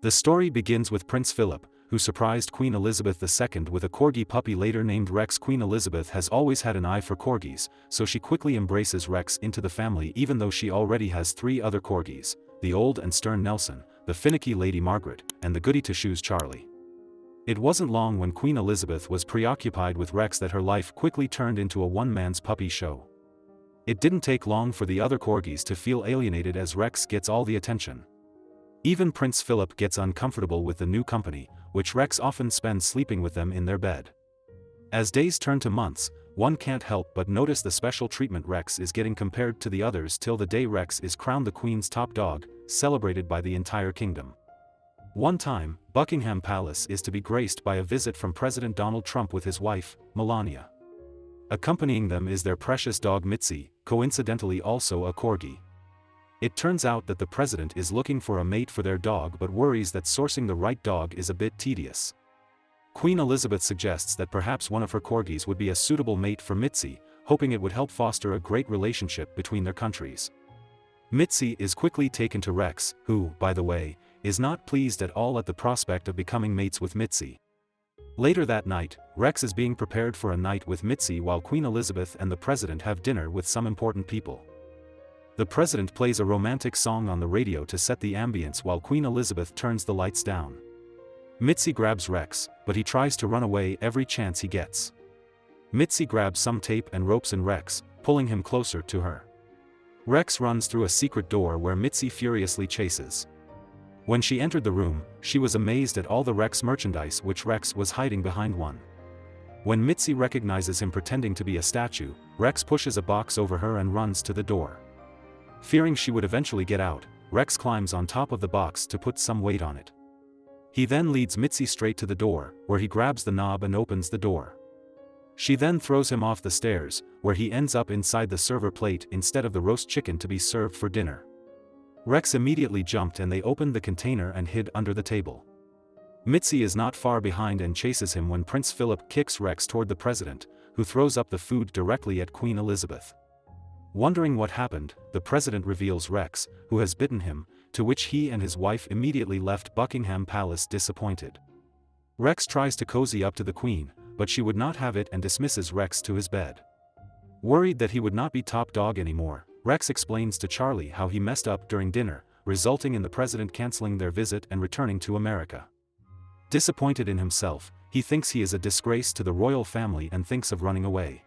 The story begins with Prince Philip, who surprised Queen Elizabeth II with a corgi puppy later named Rex. Queen Elizabeth has always had an eye for corgis, so she quickly embraces Rex into the family even though she already has 3 other corgis, the old and stern Nelson, the finicky Lady Margaret, and the goody-two-shoes Charlie. It wasn't long when Queen Elizabeth was preoccupied with Rex that her life quickly turned into a one-man's puppy show. It didn't take long for the other corgis to feel alienated as Rex gets all the attention. Even Prince Philip gets uncomfortable with the new company, which Rex often spends sleeping with them in their bed. As days turn to months, one can't help but notice the special treatment Rex is getting compared to the others till the day Rex is crowned the Queen's top dog, celebrated by the entire kingdom. One time, Buckingham Palace is to be graced by a visit from President Donald Trump with his wife, Melania. Accompanying them is their precious dog Mitzi, coincidentally also a corgi. It turns out that the president is looking for a mate for their dog but worries that sourcing the right dog is a bit tedious. Queen Elizabeth suggests that perhaps one of her corgis would be a suitable mate for Mitzi, hoping it would help foster a great relationship between their countries. Mitzi is quickly taken to Rex, who, by the way, is not pleased at all at the prospect of becoming mates with Mitzi. Later that night, Rex is being prepared for a night with Mitzi while Queen Elizabeth and the president have dinner with some important people. The president plays a romantic song on the radio to set the ambience while Queen Elizabeth turns the lights down. Mitzi grabs Rex, but he tries to run away every chance he gets. Mitzi grabs some tape and ropes in Rex, pulling him closer to her. Rex runs through a secret door where Mitzi furiously chases. When she entered the room, she was amazed at all the Rex merchandise which Rex was hiding behind one. When Mitzi recognizes him pretending to be a statue, Rex pushes a box over her and runs to the door. Fearing she would eventually get out, Rex climbs on top of the box to put some weight on it. He then leads Mitzi straight to the door, where he grabs the knob and opens the door. She then throws him off the stairs, where he ends up inside the server plate instead of the roast chicken to be served for dinner. Rex immediately jumped and they opened the container and hid under the table. Mitzi is not far behind and chases him when Prince Philip kicks Rex toward the president, who throws up the food directly at Queen Elizabeth. Wondering what happened, the president reveals Rex, who has bitten him, to which he and his wife immediately left Buckingham Palace disappointed. Rex tries to cozy up to the Queen, but she would not have it and dismisses Rex to his bed. Worried that he would not be top dog anymore, Rex explains to Charlie how he messed up during dinner, resulting in the president canceling their visit and returning to America. Disappointed in himself, he thinks he is a disgrace to the royal family and thinks of running away.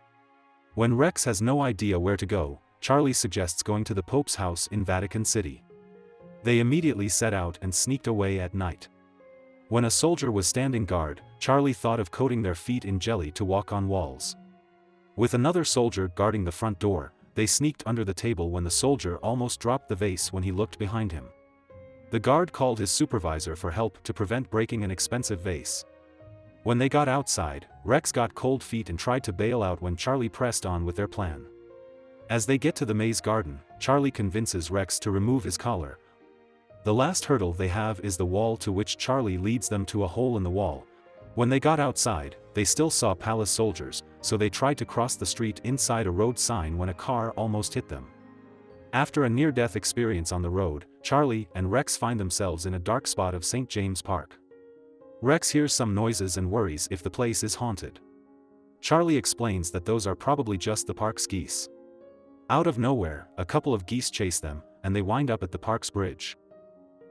When Rex has no idea where to go, Charlie suggests going to the Pope's house in Vatican City. They immediately set out and sneaked away at night. When a soldier was standing guard, Charlie thought of coating their feet in jelly to walk on walls. With another soldier guarding the front door, they sneaked under the table when the soldier almost dropped the vase when he looked behind him. The guard called his supervisor for help to prevent breaking an expensive vase. When they got outside, Rex got cold feet and tried to bail out when Charlie pressed on with their plan. As they get to the maze garden, Charlie convinces Rex to remove his collar. The last hurdle they have is the wall, to which Charlie leads them to a hole in the wall. When they got outside, they still saw palace soldiers, so they tried to cross the street inside a road sign when a car almost hit them. After a near-death experience on the road, Charlie and Rex find themselves in a dark spot of St. James Park. Rex hears some noises and worries if the place is haunted. Charlie explains that those are probably just the park's geese. Out of nowhere, a couple of geese chase them, and they wind up at the park's bridge.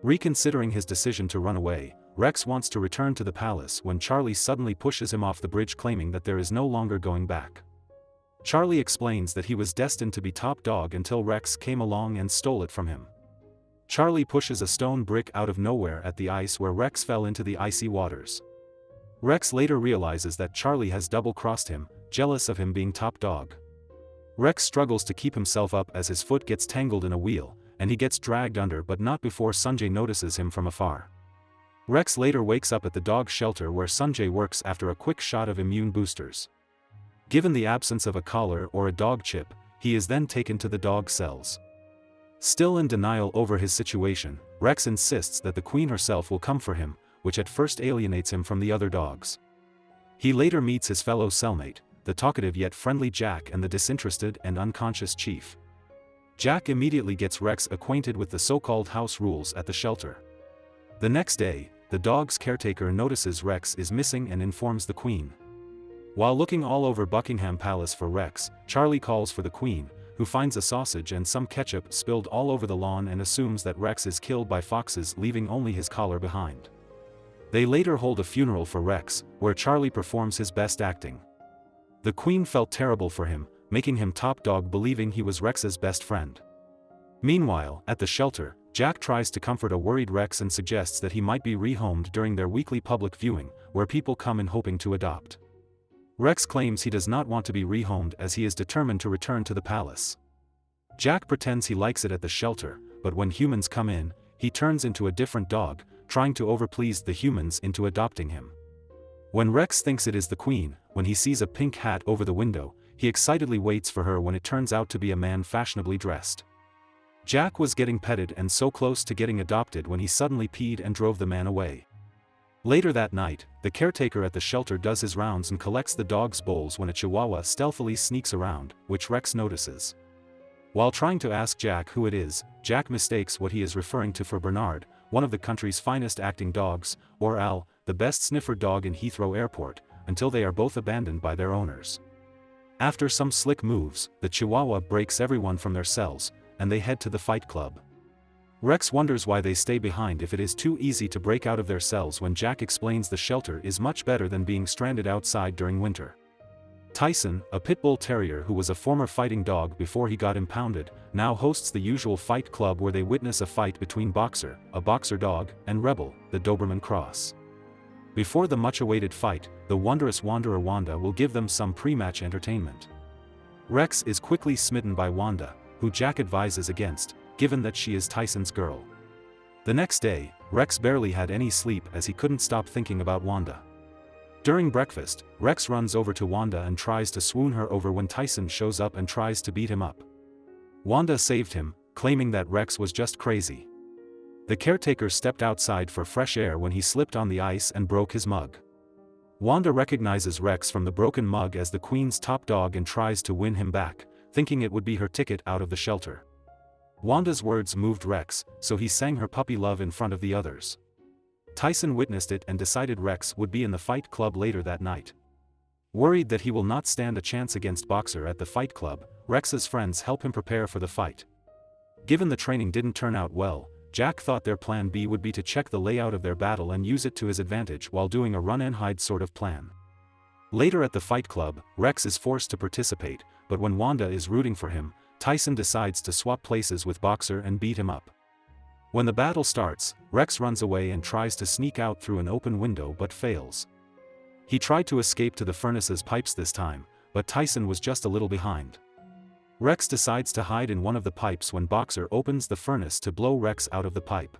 Reconsidering his decision to run away, Rex wants to return to the palace when Charlie suddenly pushes him off the bridge, claiming that there is no longer going back. Charlie explains that he was destined to be top dog until Rex came along and stole it from him. Charlie pushes a stone brick out of nowhere at the ice where Rex fell into the icy waters. Rex later realizes that Charlie has double-crossed him, jealous of him being top dog. Rex struggles to keep himself up as his foot gets tangled in a wheel, and he gets dragged under, but not before Sanjay notices him from afar. Rex later wakes up at the dog shelter where Sanjay works after a quick shot of immune boosters. Given the absence of a collar or a dog chip, he is then taken to the dog cells. Still in denial over his situation, Rex insists that the Queen herself will come for him, which at first alienates him from the other dogs. He later meets his fellow cellmate, the talkative yet friendly Jack, and the disinterested and unconscious Chief. Jack immediately gets Rex acquainted with the so-called house rules at the shelter. The next day, the dog's caretaker notices Rex is missing and informs the Queen. While looking all over Buckingham Palace for Rex, Charlie calls for the Queen, who finds a sausage and some ketchup spilled all over the lawn and assumes that Rex is killed by foxes, leaving only his collar behind. They later hold a funeral for Rex, where Charlie performs his best acting. The Queen felt terrible for him, making him top dog, believing he was Rex's best friend. Meanwhile, at the shelter, Jack tries to comfort a worried Rex and suggests that he might be rehomed during their weekly public viewing, where people come in hoping to adopt. Rex claims he does not want to be rehomed as he is determined to return to the palace. Jack pretends he likes it at the shelter, but when humans come in, he turns into a different dog, trying to overplease the humans into adopting him. When Rex thinks it is the Queen, when he sees a pink hat over the window, he excitedly waits for her when it turns out to be a man fashionably dressed. Jack was getting petted and so close to getting adopted when he suddenly peed and drove the man away. Later that night, the caretaker at the shelter does his rounds and collects the dog's bowls when a chihuahua stealthily sneaks around, which Rex notices. While trying to ask Jack who it is, Jack mistakes what he is referring to for Bernard, one of the country's finest acting dogs, or Al, the best sniffer dog in Heathrow Airport, until they are both abandoned by their owners. After some slick moves, the chihuahua breaks everyone from their cells, and they head to the Fight Club. Rex wonders why they stay behind if it is too easy to break out of their cells, when Jack explains the shelter is much better than being stranded outside during winter. Tyson, a pit bull terrier who was a former fighting dog before he got impounded, now hosts the usual Fight Club where they witness a fight between Boxer, a boxer dog, and Rebel, the Doberman Cross. Before the much-awaited fight, the wondrous wanderer Wanda will give them some pre-match entertainment. Rex is quickly smitten by Wanda, who Jack advises against, given that she is Tyson's girl. The next day, Rex barely had any sleep as he couldn't stop thinking about Wanda. During breakfast, Rex runs over to Wanda and tries to swoon her over when Tyson shows up and tries to beat him up. Wanda saved him, claiming that Rex was just crazy. The caretaker stepped outside for fresh air when he slipped on the ice and broke his mug. Wanda recognizes Rex from the broken mug as the Queen's top dog and tries to win him back, thinking it would be her ticket out of the shelter. Wanda's words moved Rex, so he sang her puppy love in front of the others. Tyson witnessed it and decided Rex would be in the Fight Club later that night. Worried that he will not stand a chance against Boxer at the Fight Club, Rex's friends help him prepare for the fight. Given the training didn't turn out well, Jack thought their plan B would be to check the layout of their battle and use it to his advantage while doing a run-and-hide sort of plan. Later at the Fight Club, Rex is forced to participate, but when Wanda is rooting for him, Tyson decides to swap places with Boxer and beat him up. When the battle starts, Rex runs away and tries to sneak out through an open window but fails. He tried to escape to the furnace's pipes this time, but Tyson was just a little behind. Rex decides to hide in one of the pipes when Boxer opens the furnace to blow Rex out of the pipe.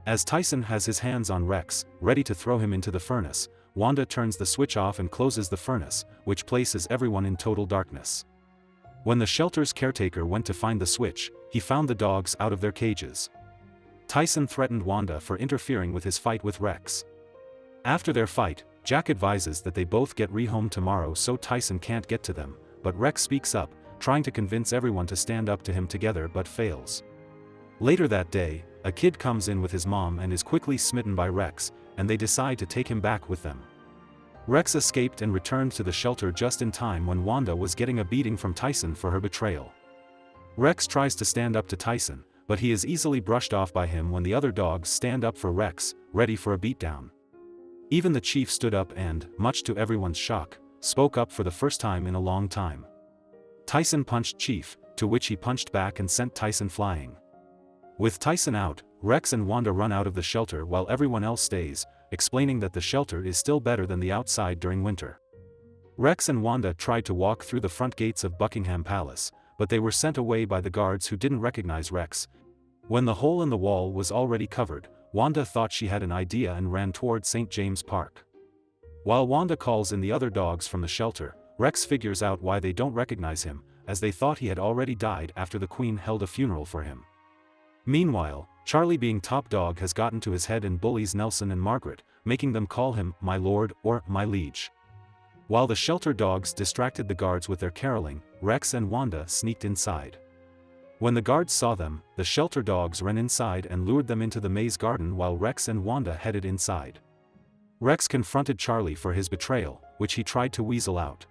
As Tyson has his hands on Rex, ready to throw him into the furnace, Wanda turns the switch off and closes the furnace, which places everyone in total darkness. When the shelter's caretaker went to find the switch, he found the dogs out of their cages. Tyson threatened Wanda for interfering with his fight with Rex. After their fight, Jack advises that they both get rehomed tomorrow so Tyson can't get to them, but Rex speaks up, trying to convince everyone to stand up to him together but fails. Later that day, a kid comes in with his mom and is quickly smitten by Rex, and they decide to take him back with them. Rex escaped and returned to the shelter just in time when Wanda was getting a beating from Tyson for her betrayal. Rex tries to stand up to Tyson, but he is easily brushed off by him when the other dogs stand up for Rex, ready for a beatdown. Even the chief stood up and, much to everyone's shock, spoke up for the first time in a long time. Tyson punched Chief, to which he punched back and sent Tyson flying. With Tyson out, Rex and Wanda run out of the shelter while everyone else stays, explaining that the shelter is still better than the outside during winter. Rex and Wanda tried to walk through the front gates of Buckingham Palace, but they were sent away by the guards who didn't recognize Rex. When the hole in the wall was already covered, Wanda thought she had an idea and ran toward St. James Park. While Wanda calls in the other dogs from the shelter, Rex figures out why they don't recognize him, as they thought he had already died after the Queen held a funeral for him. Meanwhile, Charlie, being top dog, has gotten to his head and bullies Nelson and Margaret, making them call him "my lord" or "my liege." While the shelter dogs distracted the guards with their caroling, Rex and Wanda sneaked inside. When the guards saw them, the shelter dogs ran inside and lured them into the maze garden while Rex and Wanda headed inside. Rex confronted Charlie for his betrayal, which he tried to weasel out.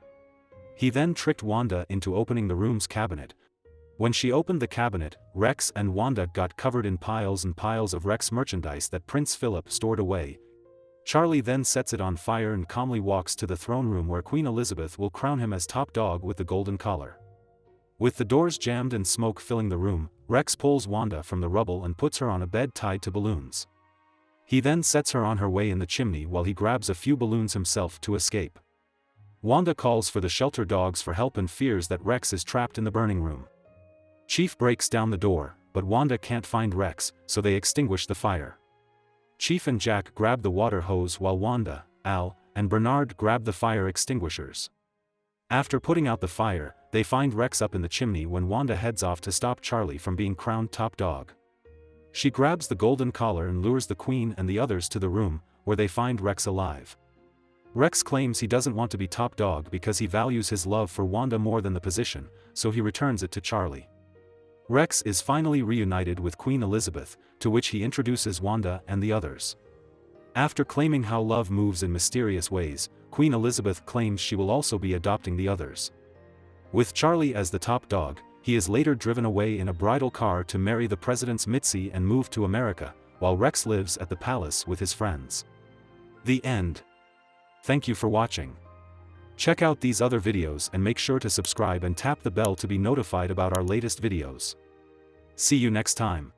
He then tricked Wanda into opening the room's cabinet. When she opened the cabinet, Rex and Wanda got covered in piles and piles of Rex merchandise that Prince Philip stored away. Charlie then sets it on fire and calmly walks to the throne room where Queen Elizabeth will crown him as top dog with the golden collar. With the doors jammed and smoke filling the room, Rex pulls Wanda from the rubble and puts her on a bed tied to balloons. He then sets her on her way in the chimney while he grabs a few balloons himself to escape. Wanda calls for the shelter dogs for help and fears that Rex is trapped in the burning room. Chief breaks down the door, but Wanda can't find Rex, so they extinguish the fire. Chief and Jack grab the water hose while Wanda, Al, and Bernard grab the fire extinguishers. After putting out the fire, they find Rex up in the chimney when Wanda heads off to stop Charlie from being crowned top dog. She grabs the golden collar and lures the Queen and the others to the room, where they find Rex alive. Rex claims he doesn't want to be top dog because he values his love for Wanda more than the position, so he returns it to Charlie. Rex is finally reunited with Queen Elizabeth, to which he introduces Wanda and the others. After claiming how love moves in mysterious ways, Queen Elizabeth claims she will also be adopting the others. With Charlie as the top dog, he is later driven away in a bridal car to marry the President's Mitzi and move to America, while Rex lives at the palace with his friends. The end. Thank you for watching. Check out these other videos and make sure to subscribe and tap the bell to be notified about our latest videos. See you next time.